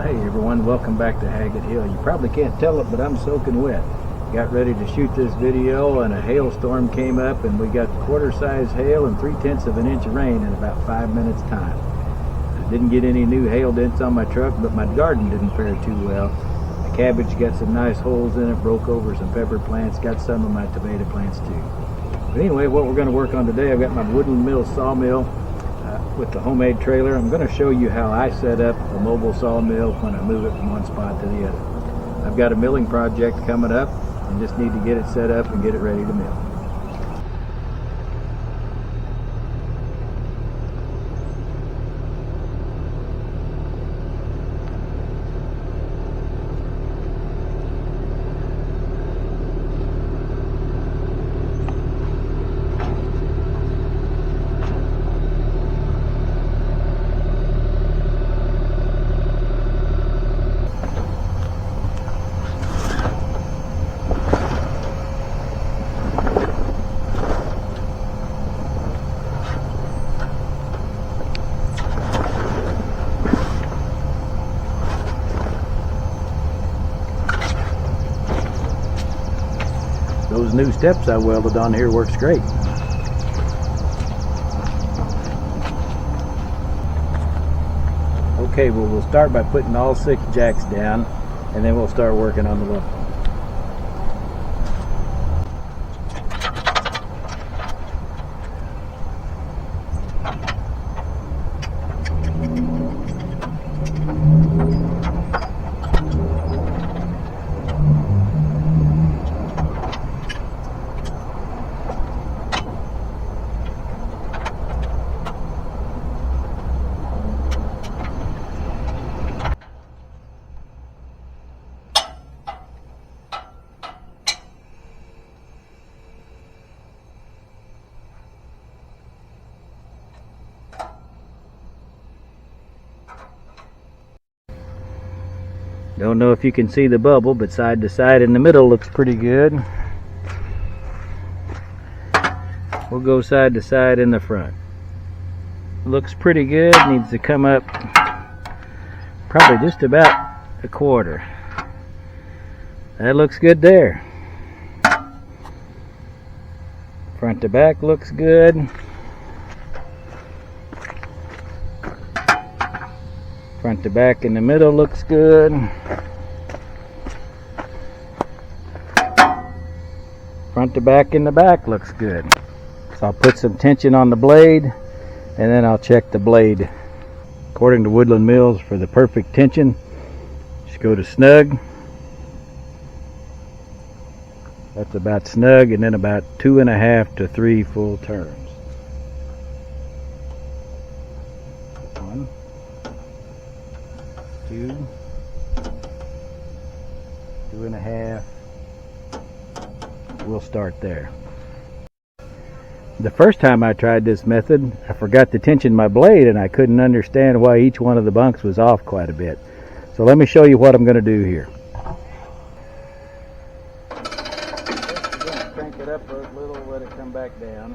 Well, hey everyone, welcome back to Haggett Hill. You probably can't tell it, but I'm soaking wet. Got ready to shoot this video and a hailstorm came up and we got quarter-size hail and 3/10 of an inch of rain in about 5 minutes time. I didn't get any new hail dents on my truck, but my garden didn't fare too well. The cabbage got some nice holes in it, broke over some pepper plants, got some of my tomato plants too. But anyway, what we're going to work on today, I've got my Woodland Mills sawmill with the homemade trailer. I'm going to show you how I set up a mobile sawmill when I move it from one spot to the other. I've got a milling project coming up and just need to get it set up and get it ready to mill. Those new steps I welded on here works great. Okay, well we'll start by putting all 6 jacks down and then we'll start working on the lumber. Don't know if you can see the bubble, but side to side in the middle looks pretty good. We'll go side to side in the front. Looks pretty good, needs to come up probably just about a quarter. That looks good there. Front to back looks good. Front to back in the middle looks good. Front to back in the back looks good. So I'll put some tension on the blade and then I'll check the blade. According to Woodland Mills, for the perfect tension, just go to snug. That's about snug, and then about 2.5 to 3 full turns. 1, 2, 2.5. We'll start there. The first time I tried this method, I forgot to tension my blade and I couldn't understand why each one of the bunks was off quite a bit. So let me show you what I'm going to do here. Crank it up a little, let it come back down.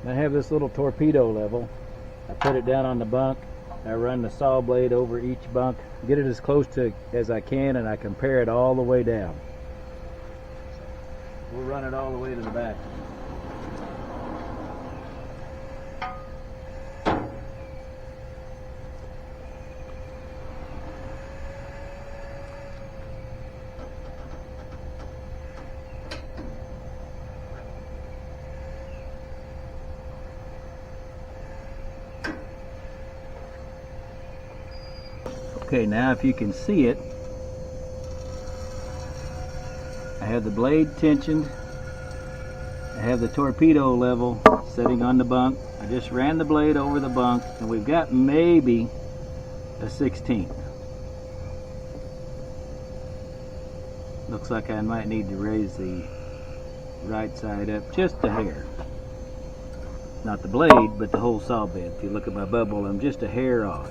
I have this little torpedo level. I put it down on the bunk. I run the saw blade over each bunk, get it as close to as I can, and I compare it all the way down. We'll run it all the way to the back. Okay, now if you can see it, I have the blade tensioned. I have the torpedo level sitting on the bunk. I just ran the blade over the bunk and we've got maybe a 1/16. Looks like I might need to raise the right side up just a hair. Not the blade, but the whole saw bed. If you look at my bubble, I'm just a hair off.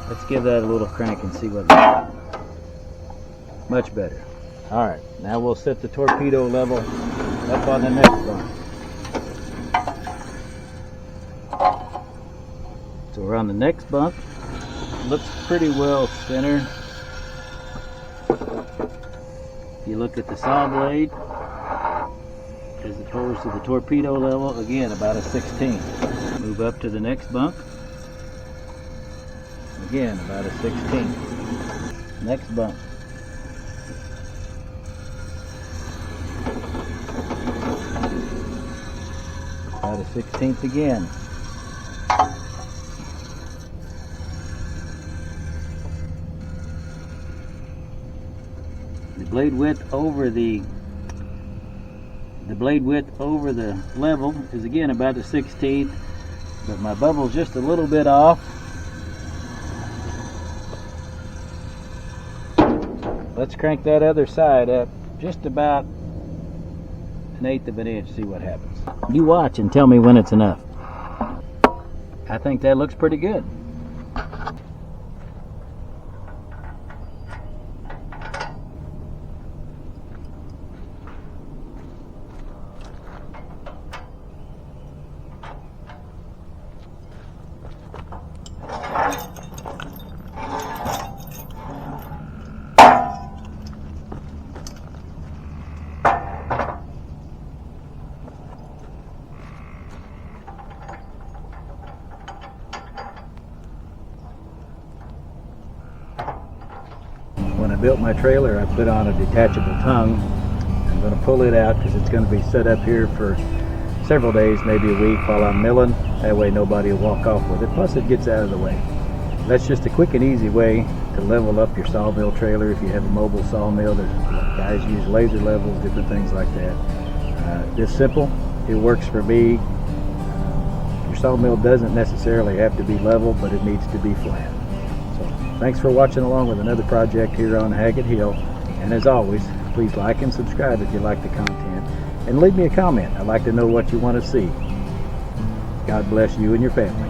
Let's give that a little crank and see what it looks like. Much better. Alright, now we'll set the torpedo level up on the next one. on the next bunk. Looks pretty well centered. If you look at the saw blade, as opposed to the torpedo level, again about a 16th. Move up to the next bunk. Again about a 16th. Next bunk. About a 16th again. The blade width over the level is again about the 16th, but my bubble's just a little bit off. Let's crank that other side up just about 1/8 of an inch, see what happens. You watch and tell me when it's enough. I think that looks pretty good. When I built my trailer, I put on a detachable tongue. I'm going to pull it out because it's going to be set up here for several days, maybe a week, while I'm milling. That way nobody will walk off with it. Plus it gets out of the way. That's just a quick and easy way to level up your sawmill trailer. If you have a mobile sawmill, there's guys use laser levels, different things like that. It's simple. It works for me. Your sawmill doesn't necessarily have to be level, but it needs to be flat. Thanks for watching along with another project here on Haggett Hill. And as always, please like and subscribe if you like the content. And leave me a comment. I'd like to know what you want to see. God bless you and your family.